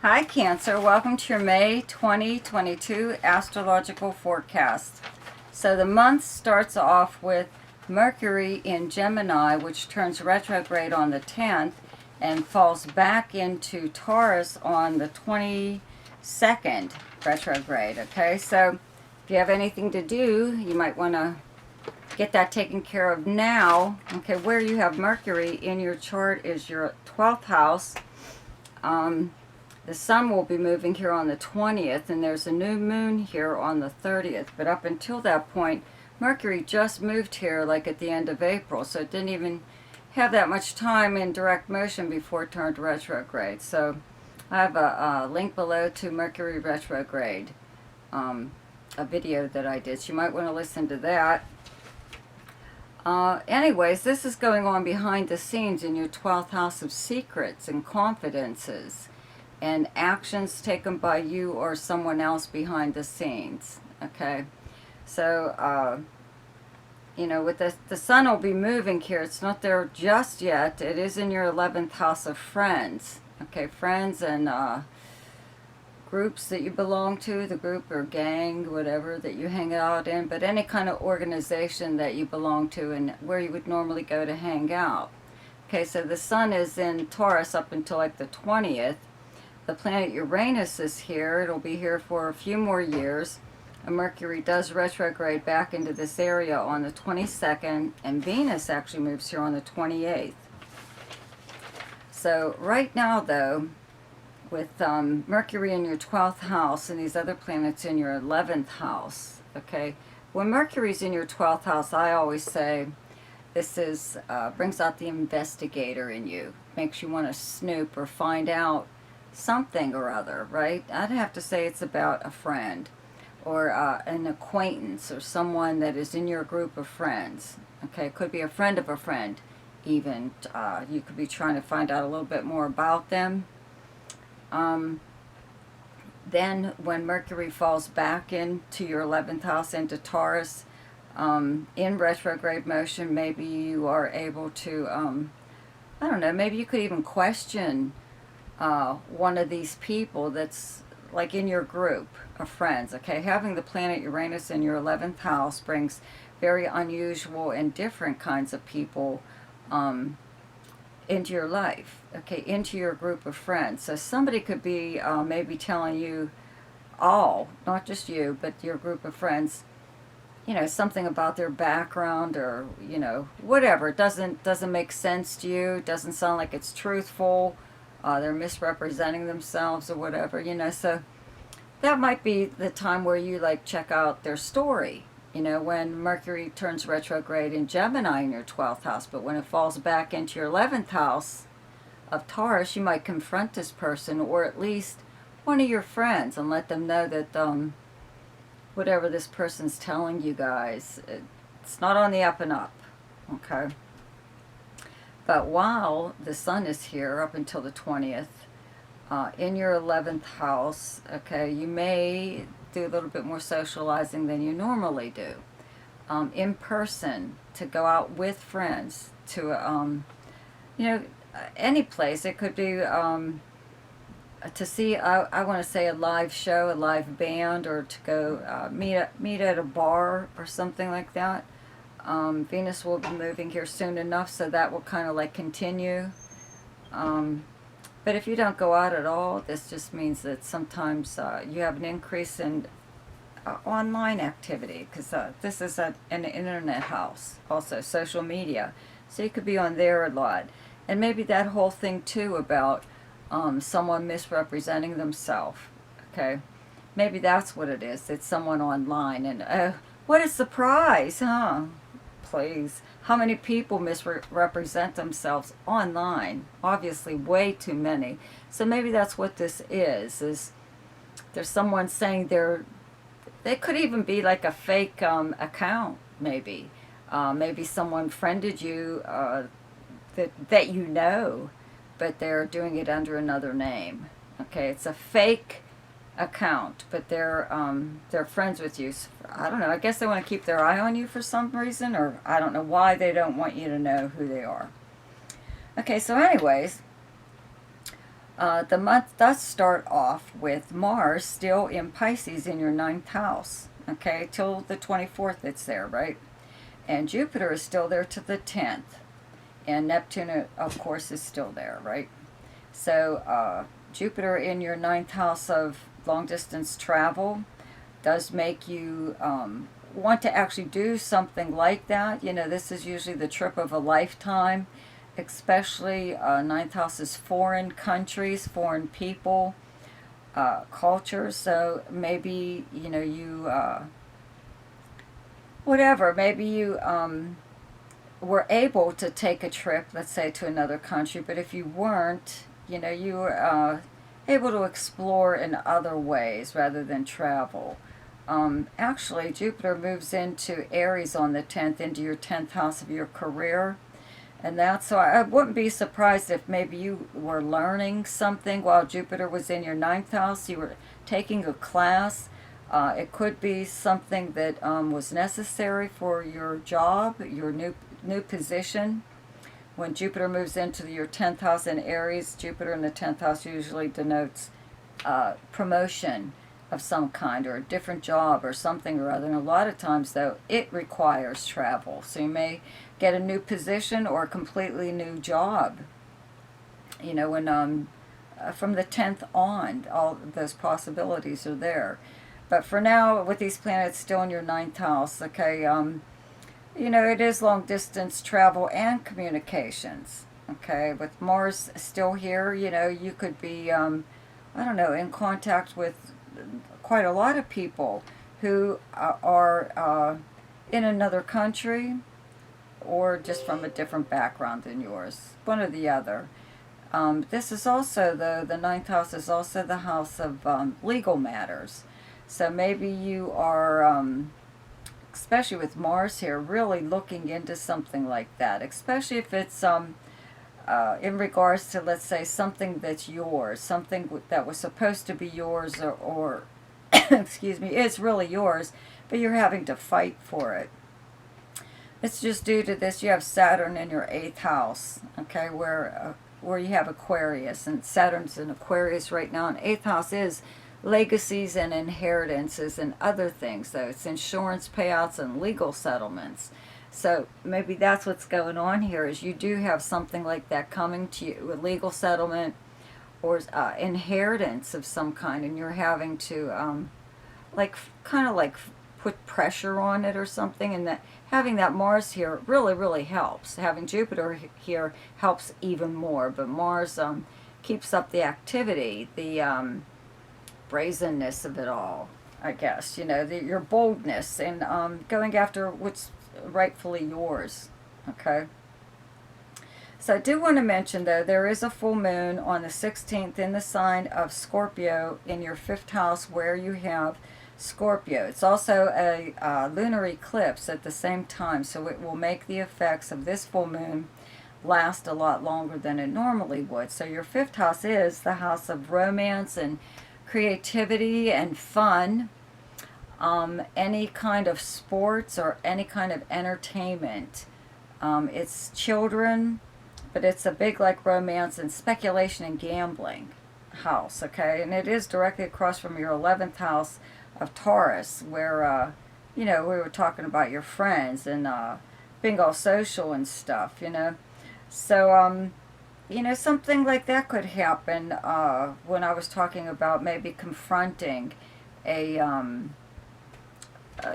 Hi Cancer, welcome to your May 2022 astrological forecast. So the month starts off with Mercury in Gemini, which turns retrograde on the 10th and falls back into Taurus on the 22nd retrograde. Okay, so if you have anything to do, you might want to get that taken care of now. Okay, where you have Mercury in your chart is your 12th house. The sun will be moving here on the 20th, and there's a new moon here on the 30th. But up until that point, Mercury just moved here like at the end of April, so it didn't even have that much time in direct motion before it turned retrograde. So I have a link below to Mercury retrograde, a video that I did. So you might want to listen to that. Anyways, this is going on behind the scenes in your 12th house of secrets and confidences, and actions taken by you or someone else behind the scenes. Okay, so with the sun will be moving here. It's not there just yet. It is in your 11th house of friends. Okay, friends and groups that you belong to, the group or gang, whatever that you hang out in, but any kind of organization that you belong to and where you would normally go to hang out. Okay, so the sun is in Taurus up until like the 20th. The planet Uranus is here. It'll be here for a few more years. And Mercury does retrograde back into this area on the 22nd, and Venus actually moves here on the 28th. So right now, though, with Mercury in your 12th house and these other planets in your 11th house, okay, when Mercury's in your 12th house, I always say this is brings out the investigator in you, makes you want to snoop or find out something or other, right? I'd have to say it's about a friend or an acquaintance or someone that is in your group of friends. Okay, it could be a friend of a friend even. You could be trying to find out a little bit more about them. Then when Mercury falls back into your 11th house, into Taurus, in retrograde motion, maybe you are able to, I don't know, maybe you could even question one of these people that's like in your group of friends. Okay, having the planet Uranus in your 11th house brings very unusual and different kinds of people into your life, okay, into your group of friends. So somebody could be maybe telling you all, not just you, but your group of friends, something about their background or, whatever. It doesn't make sense to you, doesn't sound like it's truthful. They're misrepresenting themselves or whatever, so that might be the time where you check out their story, when Mercury turns retrograde in Gemini in your 12th house. But when it falls back into your 11th house of Taurus, you might confront this person or at least one of your friends and let them know that whatever this person's telling you guys, it's not on the up and up, okay? But while the sun is here up until the 20th, in your 11th house, okay, you may do a little bit more socializing than you normally do. In person, to go out with friends, to, any place. It could be to see, I want to say, a live show, a live band, or to go meet at a bar or something like that. Venus will be moving here soon enough, so that will kind of continue. But if you don't go out at all, this just means that sometimes you have an increase in online activity, because this is an internet house, also social media. So you could be on there a lot. And maybe that whole thing too about someone misrepresenting themselves, okay? Maybe that's what it is. It's someone online, and what a surprise, huh? Please. How many people misrepresent themselves online? Obviously, way too many. So maybe that's what this is there's someone saying they could even be like a fake account, maybe. Maybe someone friended you that but they're doing it under another name. Okay, it's a fake account, but they're friends with you. So, I don't know, I guess they want to keep their eye on you for some reason, or I don't know why they don't want you to know who they are. Okay, so anyways, The month does start off with Mars still in Pisces in your ninth house. Okay, till the 24th it's there, right? And Jupiter is still there to the 10th. And Neptune, of course, is still there, right? So Jupiter in your ninth house of long distance travel does make you want to actually do something like that. You know, this is usually the trip of a lifetime, especially ninth house is foreign countries, foreign people, cultures. So maybe, you know, you, whatever, maybe you were able to take a trip, let's say, to another country, but if you weren't, you know, you were able to explore in other ways rather than travel. Actually, Jupiter moves into Aries on the 10th, into your 10th house of your career. And that's so I wouldn't be surprised if maybe you were learning something while Jupiter was in your ninth house. You were taking a class. It could be something that was necessary for your job, your new position. When Jupiter moves into your 10th house in Aries, Jupiter in the 10th house usually denotes promotion of some kind or a different job or something or other. And a lot of times, though, it requires travel. So you may get a new position or a completely new job. You know, when from the 10th on, all those possibilities are there. But for now, with these planets still in your ninth house, okay, you know, it is long distance travel and communications. Okay, with Mars still here, you know, you could be, I don't know, in contact with quite a lot of people who are in another country or just from a different background than yours, one or the other. This is also, the ninth house is also the house of legal matters. So maybe you are, especially with Mars here, really looking into something like that, especially if it's in regards to, let's say, something that's yours, something that was supposed to be yours or excuse me, is really yours, but you're having to fight for it. It's just due to this. You have Saturn in your 8th house, okay, where you have Aquarius, and Saturn's in Aquarius right now, and 8th house is legacies and inheritances and other things, though. It's insurance payouts and legal settlements. So maybe that's what's going on here, is you do have something like that coming to you, a legal settlement or inheritance of some kind, and you're having to like kind of like put pressure on it or something. And that having that Mars here really helps. Having Jupiter here helps even more, but Mars keeps up the activity, the brazenness of it all, I guess, you know, your boldness and going after what's rightfully yours. Okay, so I do want to mention, though, there is a full moon on the 16th in the sign of Scorpio in your 5th house where you have Scorpio. It's also a lunar eclipse at the same time, so it will make the effects of this full moon last a lot longer than it normally would. So your 5th house is the house of romance and creativity and fun, any kind of sports or any kind of entertainment. It's children, but it's a big like romance and speculation and gambling house, okay? And it is directly across from your 11th house of Taurus, where, you know, we were talking about your friends and being all social and stuff, you know? So, you know, something like that could happen when I was talking about maybe confronting a,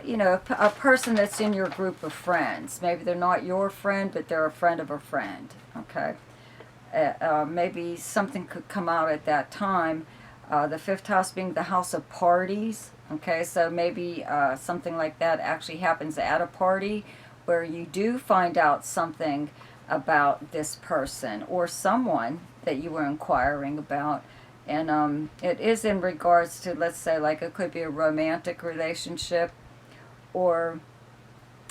you know, a person that's in your group of friends. Maybe they're not your friend, but they're a friend of a friend, okay? Maybe something could come out at that time. The 5th house being the house of parties, okay? So maybe something like that actually happens at a party where you do find out something about this person or someone that you were inquiring about. And it is in regards to, let's say, like it could be a romantic relationship or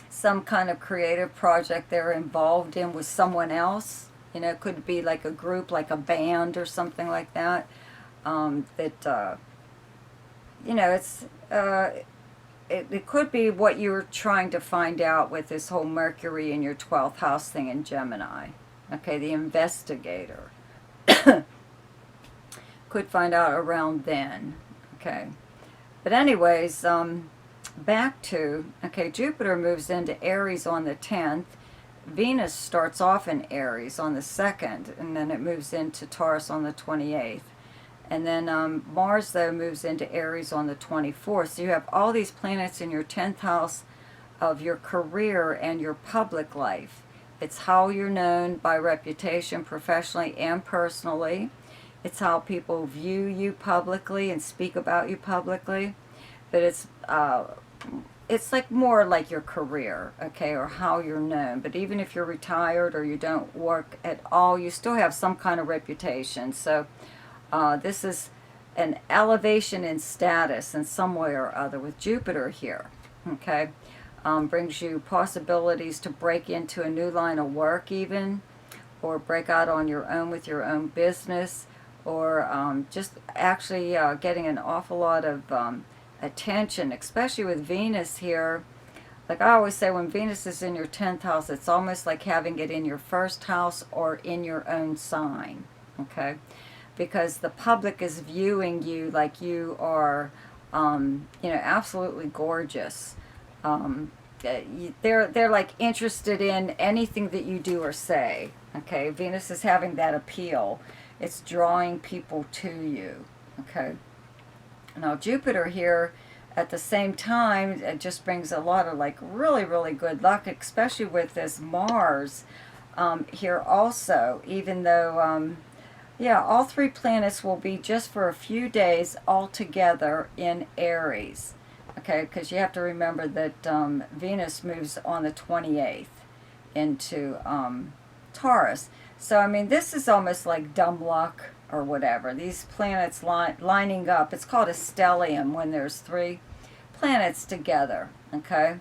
some kind of creative project they're involved in with someone else. You know, it could be like a group, like a band or something like that. That, you know, it could be what you're trying to find out with this whole Mercury in your 12th house thing in Gemini. Okay, the investigator. could find out around then. Okay. But anyways, back to, okay, Jupiter moves into Aries on the 10th. Venus starts off in Aries on the 2nd, and then it moves into Taurus on the 28th. And then Mars, though, moves into Aries on the 24th. So you have all these planets in your 10th house of your career and your public life. It's how you're known by reputation, professionally and personally. It's how people view you publicly and speak about you publicly. But it's like more like your career, okay, or how you're known. But even if you're retired or you don't work at all, you still have some kind of reputation. So this is an elevation in status in some way or other with Jupiter here, okay? Brings you possibilities to break into a new line of work even, or break out on your own with your own business, or just actually getting an awful lot of attention, especially with Venus here. Like I always say, when Venus is in your 10th house, it's almost like having it in your first house or in your own sign, okay? Because the public is viewing you like you are, absolutely gorgeous. They're like interested in anything that you do or say, okay? Venus is having that appeal. It's drawing people to you, okay? Now Jupiter here at the same time, it just brings a lot of like really, really good luck, especially with this Mars here also, even though, all three planets will be just for a few days all together in Aries, okay, because you have to remember that Venus moves on the 28th into Taurus. So, I mean, this is almost like dumb luck or whatever. These planets lining up. It's called a stellium when there's three planets together, okay,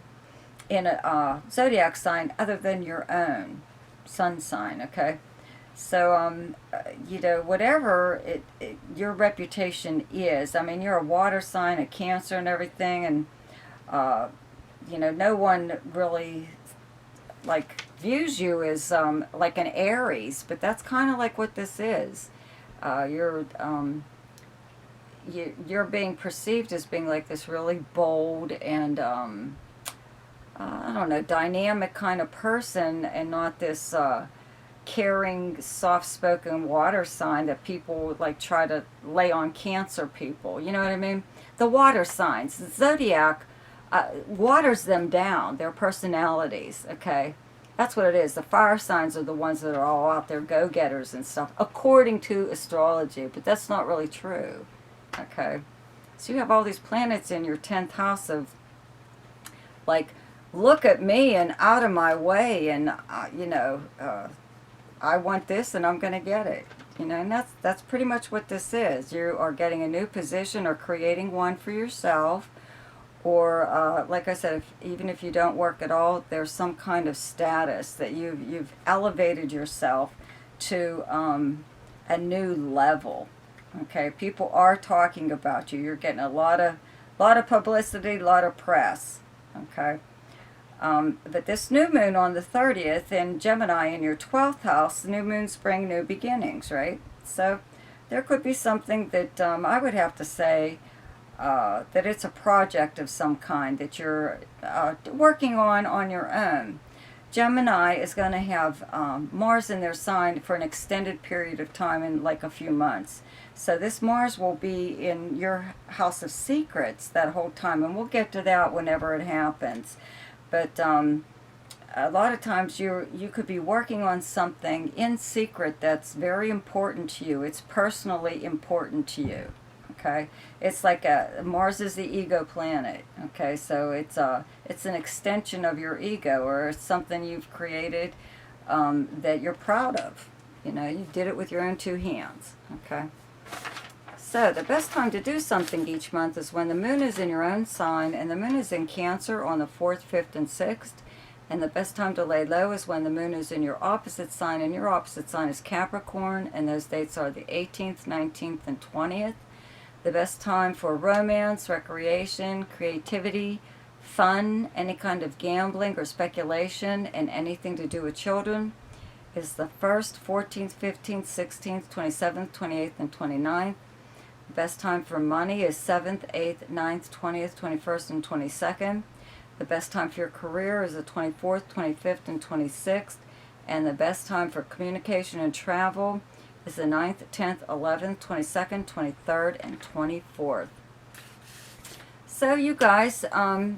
in a zodiac sign other than your own sun sign, okay? So, whatever your reputation is, I mean, you're a water sign, a Cancer and everything, and, no one really, like, views you as, like an Aries, but that's kind of like what this is. You're being perceived as being like this really bold and, I don't know, dynamic kind of person, and not this, caring, soft-spoken water sign that people like try to lay on Cancer people. You know what I mean? The water signs, the Zodiac, waters them down, their personalities, okay? That's what it is. The fire signs are the ones that are all out there, go-getters and stuff, according to astrology, but that's not really true, okay? So you have all these planets in your 10th house of, like, look at me and out of my way, and, I want this and I'm going to get it. And that's pretty much what this is. You are getting a new position or creating one for yourself. Or, like I said, even if you don't work at all, there's some kind of status that you've elevated yourself to a new level. Okay, people are talking about you. You're getting a lot of publicity, a lot of press. Okay. But this new moon on the 30th in Gemini in your 12th house, new moons bring new beginnings, right? So there could be something that I would have to say that it's a project of some kind that you're working on your own. Gemini is going to have Mars in their sign for an extended period of time, in like a few months. So this Mars will be in your house of secrets that whole time, and we'll get to that whenever it happens. But a lot of times you could be working on something in secret that's very important to you. It's personally important to you. Okay, it's like Mars is the ego planet. Okay, so it's an extension of your ego, or it's something you've created that you're proud of. You did it with your own two hands. Okay. So the best time to do something each month is when the moon is in your own sign, and the moon is in Cancer on the 4th, 5th, and 6th. And the best time to lay low is when the moon is in your opposite sign, and your opposite sign is Capricorn, and those dates are the 18th, 19th, and 20th. The best time for romance, recreation, creativity, fun, any kind of gambling or speculation, and anything to do with children is the 1st, 14th, 15th, 16th, 27th, 28th, and 29th. The best time for money is 7th, 8th, 9th, 20th, 21st, and 22nd. The best time for your career is the 24th, 25th, and 26th. And the best time for communication and travel is the 9th, 10th, 11th, 22nd, 23rd, and 24th. So you guys,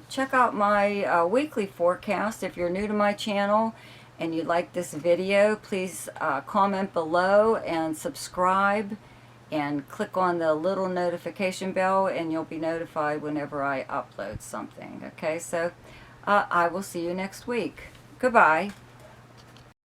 check out my weekly forecast. If you're new to my channel and you like this video, please comment below and subscribe and click on the little notification bell and you'll be notified whenever I upload something. Okay, so I will see you next week. Goodbye.